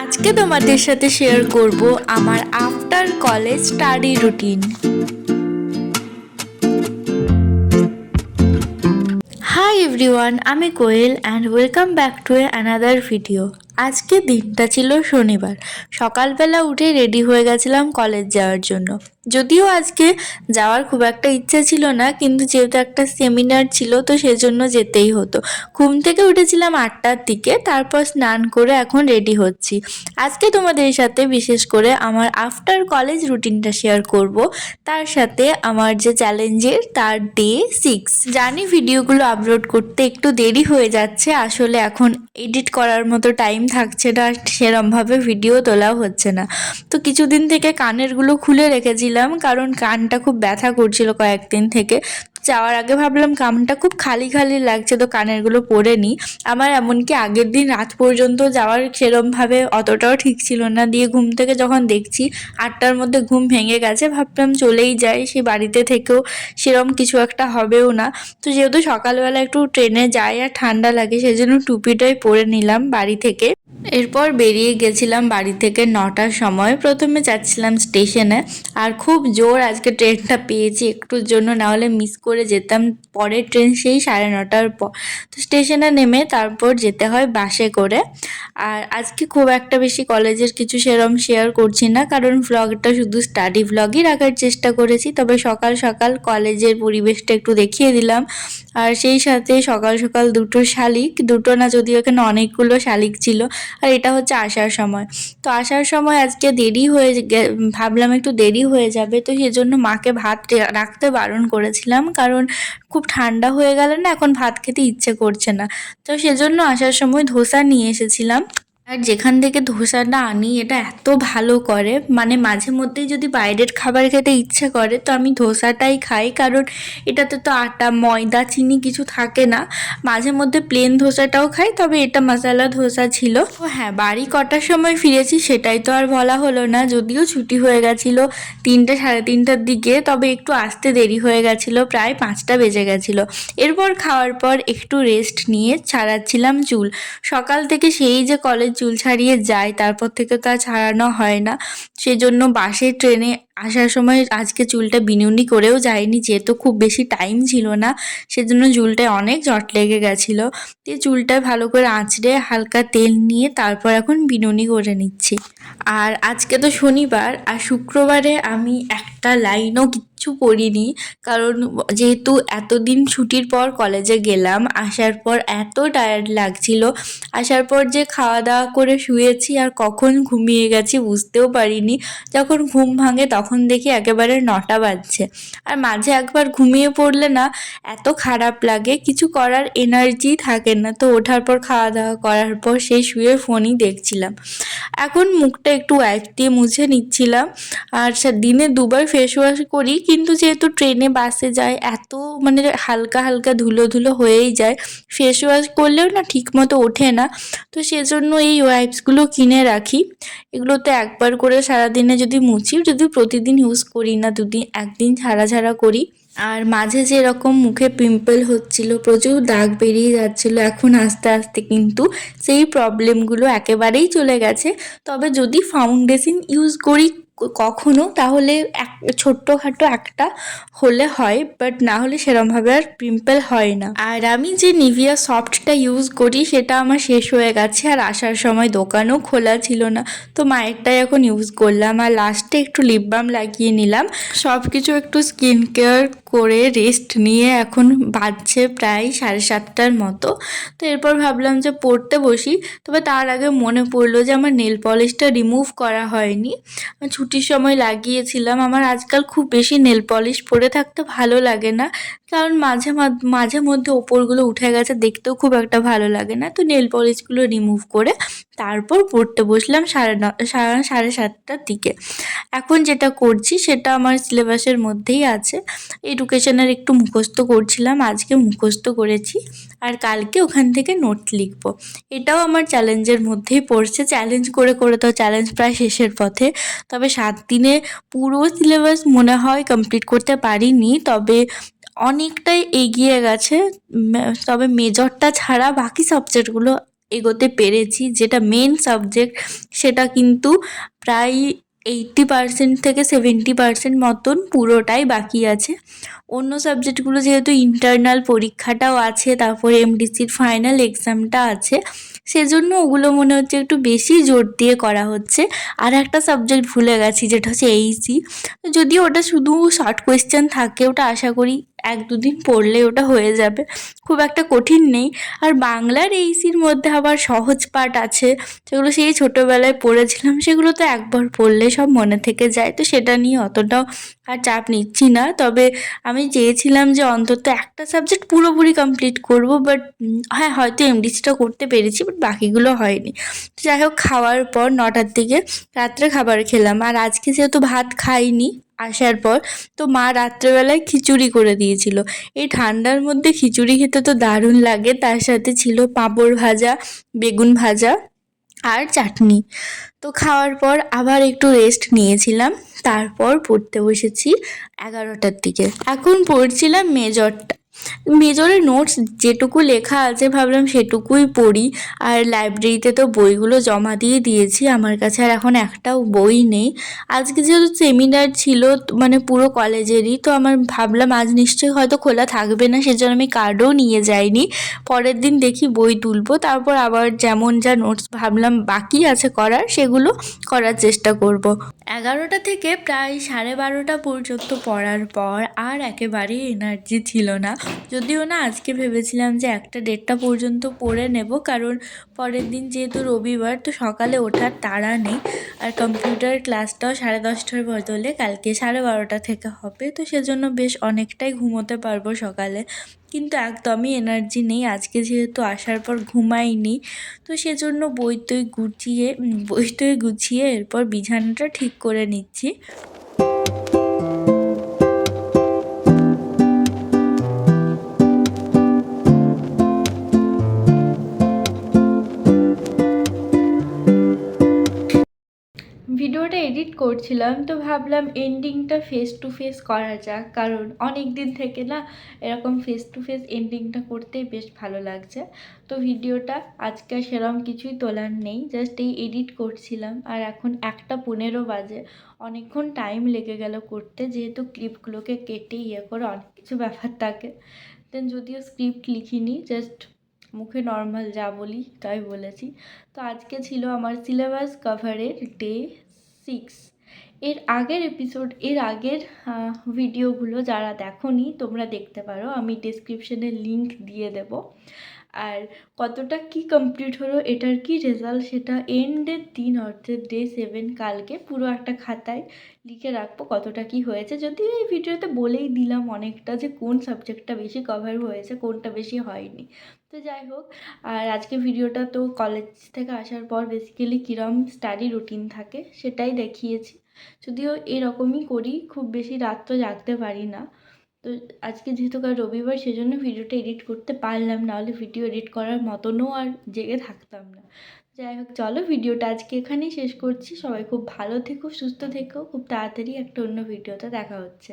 আজকে তোমাদের সাথে শেয়ার করব আমার after college study routine. Hi everyone, আমি Koel and welcome back to another video. আজকে দিনটা ছিল শনিবার। সকালবেলা উঠে রেডি হয়ে গেছিলাম কলেজ যাওয়ার জন্য। যদিও আজকে যাওয়ার খুব একটা ইচ্ছা ছিল না, কিন্তু যেহেতু একটা সেমিনার ছিল তো সেজন্য যেতেই হতো। ঘুম থেকে উঠেছিলাম 8টার দিকে, তারপর স্নান করে এখন রেডি হচ্ছি। আজকে তোমাদের সাথে বিশেষ করে আমার আফটার কলেজ রুটিনটা শেয়ার করব, তার সাথে আমার যে চ্যালেঞ্জের তার ডে 6। জানি ভিডিওগুলো আপলোড করতে একটু দেরি হয়ে যাচ্ছে, আসলে এখন এডিট করার মতো টাইম থাকছে না, সেরমভাবে ভিডিও তোলাও হচ্ছে না। তো কিছুদিন থেকে কানেরগুলো খুলে রেখেছিলাম, কারণ কানটা খুব ব্যথা করছিল কয়েকদিন থেকে। যাওয়ার আগে ভাবলাম কানটা খুব খালি খালি লাগছে, তো কানেরগুলো পরে নিই। আমার এমনকি আগের দিন রাত পর্যন্ত যাওয়ার সেরমভাবে অতটাও ঠিক ছিল না, দিয়ে ঘুম থেকে যখন দেখছি 8টার মধ্যে ঘুম ভেঙে গেছে, ভাবলাম চলেই যাই। সে বাড়িতে থেকেও সেরম কিছু একটা হবেও না। তো যেহেতু সকালবেলা একটু ট্রেনে যাই আর ঠান্ডা লাগে, সেজন্য টুপিটাই পরে নিলাম বাড়ি থেকে। এরপর বেরিয়ে গেছিলাম বাড়ি থেকে 9টার সময়। প্রথমে যাচ্ছিলাম স্টেশনে, আর খুব জোর আজকে ট্রেনটা পেয়েছি একটুর জন্য, না হলে মিস করে যেতাম। পরের ট্রেন সেই 9:30টার পর। তো স্টেশনে নেমে তারপর যেতে হয় বাসে করে। আর আজকে খুব একটা বেশি কলেজের কিছু সেরম শেয়ার করছি না, কারণ ভ্লগটা শুধু স্টাডি ভ্লগই রাখার চেষ্টা করেছি। তবে সকাল সকাল কলেজের পরিবেশটা একটু দেখিয়ে দিলাম। আর সেই সাথে সকাল সকাল দুটো শালিক, দুটো না যদিও এখানে অনেকগুলো শালিক ছিল। আর এটা হচ্ছে আসার সময়। তো আসার সময় আজকে দেরি হয়ে ভাবলাম একটু দেরি হয়ে যাবে, তো সেজন্য মাকে ভাত রাখতে বারণ করেছিলাম, কারণ খুব ঠান্ডা হয়ে গেলে না এখন ভাত খেতে ইচ্ছে করছে না। তো সেজন্য আসার সময় ধোসা নিয়ে এসেছিলাম। আর যেখান থেকে ধোসাটা আনি এটা এত ভালো করে, মানে মাঝে মধ্যেই যদি বাইরের খাবার খেতে ইচ্ছে করে তো আমি ধোসাটাই খাই, কারণ এটাতে তো আটা ময়দা চিনি কিছু থাকে না। মাঝে মধ্যে প্লেন ধোসাটাও খাই, তবে এটা মশলা ধোসা ছিল। ও হ্যাঁ, বাড়ি কটার সময় ফিরেছি সেটাই তো আর বলা হলো না। যদিও ছুটি হয়ে গেছিলো 3টে সাড়ে 3টার দিকে, তবে একটু আসতে দেরি হয়ে গেছিলো, প্রায় 5টা বেজে গেছিলো। এরপর খাওয়ার পর একটু রেস্ট নিয়ে ছাড়াচ্ছিলাম চুল। সকাল থেকে সেই যে কলেজ চুল ছাড়িয়ে যায়, তারপর থেকে তো আর ছাড়ানো হয় না। সেজন্য বাসে ট্রেনে আসার সময় আজকে চুলটা বিনুনি করেও যায়নি, যেহেতু খুব বেশি টাইম ছিল না। সেজন্য চুলটায় অনেক জট লেগে গেছিলো। দিয়ে চুলটা ভালো করে আঁচড়ে হালকা তেল নিয়ে তারপর এখন বিনুনি করে নিচ্ছি। আর আজকে তো শনিবার, আর শুক্রবারে আমি একটা লাইনও কিচ্ছু পড়িনি, কারণ যেহেতু এতদিন ছুটির পর কলেজে গেলাম, আসার পর এত টায়ার্ড লাগছিল। আসার পর যে খাওয়া দাওয়া করে শুয়েছি আর কখন ঘুমিয়ে গেছি বুঝতেও পারিনি। যখন ঘুম ভাঙে তখন দেখি একেবারে 9টা বাজছে। আর মাঝে একবার ঘুমিয়ে পড়লে না এত খারাপ লাগে, কিছু করার এনার্জি থাকে না। তো ওঠার পর খাওয়া দাওয়া করার পর সেই শুয়ে ফোনই দেখছিলাম। এখন মুখটা একটু ওয়াইপ দিয়ে মুছে নিচ্ছিলাম। আর দিনে 2বার ফেস ওয়াশ করি, কিন্তু যেহেতু ট্রেনে বাসে যায় এত মানে হালকা হালকা ধুলো ধুলো হয়েই যায়, ফেস ওয়াশ করলেও না ঠিক মতো ওঠে না। তো সেজন্য এই ওয়াইপসগুলো কিনে রাখি। এগুলোতে একবার করে সারাদিনে যদি মুছি, যদি প্রতিদিন ইউজ করি না, একদিন ছাড়া ছাড়া করি। আর মাঝে যেরকম মুখে পিম্পল হচ্ছিল, প্রচুর দাগ বেরিয়ে যাচ্ছিল, এখন আস্তে আস্তে কিন্তু সেই প্রবলেমগুলো একেবারেই চলে গেছে। তবে যদি ফাউন্ডেশন ইউজ করি কখনো, তাহলে ছোট্টখাটো একটা হলে হয়, বাট না হলে সেরমভাবে আর পিম্পল হয় না। আর আমি যে নিভিয়া সফটটা ইউজ করি সেটা আমার শেষ হয়ে গেছে, আর আসার সময় দোকানও খোলা ছিল না, তো মায়েরটাই এখন ইউজ করলাম। আর লাস্টে একটু লিপ বাম লাগিয়ে নিলাম। সব কিছু একটু স্কিন কেয়ার করে রেস্ট নিয়ে এখন বাজছে প্রায় 7:30টার মতো। তো এরপর ভাবলাম যে পড়তে বসি। তবে তার আগে মনে পড়লো যে আমার নেল পলিশটা রিমুভ করা হয়নি, ছুটির সময় লাগিয়েছিলাম। আমার আজকাল খুব বেশি নেল পলিশ পরে থাকতে ভালো লাগে না, কারণ মাঝে মধ্যে ওপরগুলো উঠে গেছে, দেখতেও খুব একটা ভালো লাগে না। তো নেল পলিশগুলো রিমুভ করে তারপর পড়তে বসলাম 7:30টার দিকে। এখন যেটা করছি সেটা আমার সিলেবাসের মধ্যেই আছে। এডুকেশনের একটু মুখস্থ করছিলাম, আজকে মুখস্থ করেছি, আর কালকে ওখান থেকে নোট লিখবো। এটাও আমার চ্যালেঞ্জের মধ্যেই পড়ছে। চ্যালেঞ্জ করে করে তো চ্যালেঞ্জ প্রায় শেষের পথে। তবে 7 দিনে পুরো সিলেবাস মনে হয় কমপ্লিট করতে পারিনি, তবে অনেকটাই এগিয়ে গেছে। তবে মেজরটা ছাড়া বাকি সাবজেক্টগুলো এগোতে পেরেছি। যেটা মেন সাবজেক্ট সেটা কিন্তু প্রায় 80% থেকে 70% মতন পুরোটাই বাকি আছে। অন্য সাবজেক্টগুলো যেহেতু ইন্টারনাল পরীক্ষাটাও আছে, তারপরে এমডিসির ফাইনাল এক্সামটা আছে, সেজন্য ওগুলো মনে হচ্ছে একটু বেশি জোর দিয়ে করা হচ্ছে। আর একটা সাবজেক্ট ভুলে গেছি, যেটা হচ্ছে এইসি। যদিও ওটা শুধু শর্ট কোয়েশ্চেন থাকে, ওটা আশা করি 1-2 দিন পড়লে ওটা হয়ে যাবে, খুব একটা কঠিন নেই। আর বাংলার এইসির মধ্যে আবার সহজ পাঠ আছে, সেগুলো সেই ছোটোবেলায় পড়েছিলাম, সেগুলো তো একবার পড়লে সব মনে থেকে যায়, তো সেটা নিয়ে অতটাও আর চাপ নিচ্ছি না। তবে আমি চেয়েছিলাম যে অন্তত একটা সাবজেক্ট পুরোপুরি কমপ্লিট করব, বাট হ্যাঁ, হয়তো এমডিসিটা করতে পেরেছি, বাট বাকিগুলো হয়নি। যাই হোক, খাওয়ার পর 9টার দিকে রাত্রে খাবার খেলাম। আর আজকে যেহেতু ভাত খাইনি আসার পর, তো মা রাত্রেবেলায় খিচুড়ি করে দিয়েছিল। এই ঠান্ডার মধ্যে খিচুড়ি খেতে তো দারুণ লাগে, তার সাথে ছিল পাঁপড় ভাজা, বেগুন ভাজা আর চাটনি। তো খাওয়ার পর আবার একটু রেস্ট নিয়েছিলাম, তারপর পড়তে বসেছি 11টার দিকে। এখন পড়ছিলাম মেজরটা। মেজরের নোটস যেটুকু লেখা আছে ভাবলাম সেটুকুই পড়ি। আর লাইব্রেরিতে তো বইগুলো জমা দিয়ে দিয়েছি, আমার কাছে আর এখন একটাও বই নেই। আজকে যেহেতু সেমিনার ছিল, মানে পুরো কলেজেরই, তো আমার ভাবলাম আজ নিশ্চয়ই হয়তো খোলা থাকবে না, সেজন্য আমি কার্ডও নিয়ে যাইনি। পরের দিন দেখি বই তুলবো, তারপর আবার যেমন যা নোটস ভাবলাম বাকি আছে করার, সেগুলো করার চেষ্টা করব। 11টা থেকে প্রায় 12:30 পর্যন্ত পড়ার পর আর একেবারেই এনার্জি ছিল না। যদিও না, আজকে ভেবেছিলাম যে 1টা-1:30 পর্যন্ত পড়ে নেব, কারণ পরের দিন যেহেতু রবিবার, তো সকালে ওঠার তাড়া নেই। আর কম্পিউটার ক্লাসটাও 10:30টার বদলে কালকে 12:30 থেকে হবে, তো সেজন্য বেশ অনেকটাই ঘুমোতে পারবো সকালে। কিন্তু একদমই এনার্জি নেই, আজকে যেহেতু আসার পর ঘুমাইনি, তো সেজন্য বই টই গুছিয়ে এরপর বিছানাটা ঠিক করে নিচ্ছি। ভিডিওটা এডিট করছিলাম, তো ভাবলাম এন্ডিংটা ফেস টু ফেস করা যাক, কারণ অনেক দিন থেকে না এরকম ফেস টু ফেস এন্ডিংটা করতেই বেশ ভালো লাগছে। তো ভিডিওটা আজকে সেরকম কিছুই তোলার নেই, জাস্ট এই এডিট করছিলাম। আর এখন 1:15 বাজে, অনেকক্ষণ টাইম লেগে গেল করতে, যেহেতু ক্লিপগুলোকে কেটে করে অনেক কিছু ব্যাপার থাকে। দেন যদিও স্ক্রিপ্ট লিখিনি, জাস্ট মুখে নর্মাল যা বলি তাই বলেছি। তো আজকে ছিল আমার সিলেবাস কভারের ডে 6। এর আগের ভিডিওগুলো যারা দেখোনি তোমরা দেখতে পারো, আমি ডেসক্রিপশনে লিংক দিয়ে দেব। আর কতটা কি কমপ্লিট হলো, এটার কি রেজাল্ট, সেটা এন্ডের দিন অর্থাৎ ডে 7 কালকে পুরো একটা খাতায় লিখে রাখবো কতটা কি হয়েছে। যদিও এই ভিডিওতে বলেই দিলাম অনেকটা যে কোন সাবজেক্টটা বেশি কভার হয়েছে, কোনটা বেশি হয়নি। তো যাই হোক, আর আজকে ভিডিওটা তো কলেজ থেকে আসার পর বেসিক্যালি কীরকম স্টাডি রুটিন থাকে সেটাই দেখিয়েছি। যদিও এরকমই করি, খুব বেশি রাত তো জাগতে পারি না। তো আজকে যেহেতু কাল রবিবার, সেজন্য ভিডিওটা এডিট করতে পারলাম, নাহলে ভিডিও এডিট করার মতনও আর জেগে থাকতাম না। যাই হোক, চলো ভিডিওটা আজকে এখানেই শেষ করছি। সবাই খুব ভালো থেকো, সুস্থ থেকো, খুব তাড়াতাড়ি একটা অন্য ভিডিওতে দেখা হচ্ছে।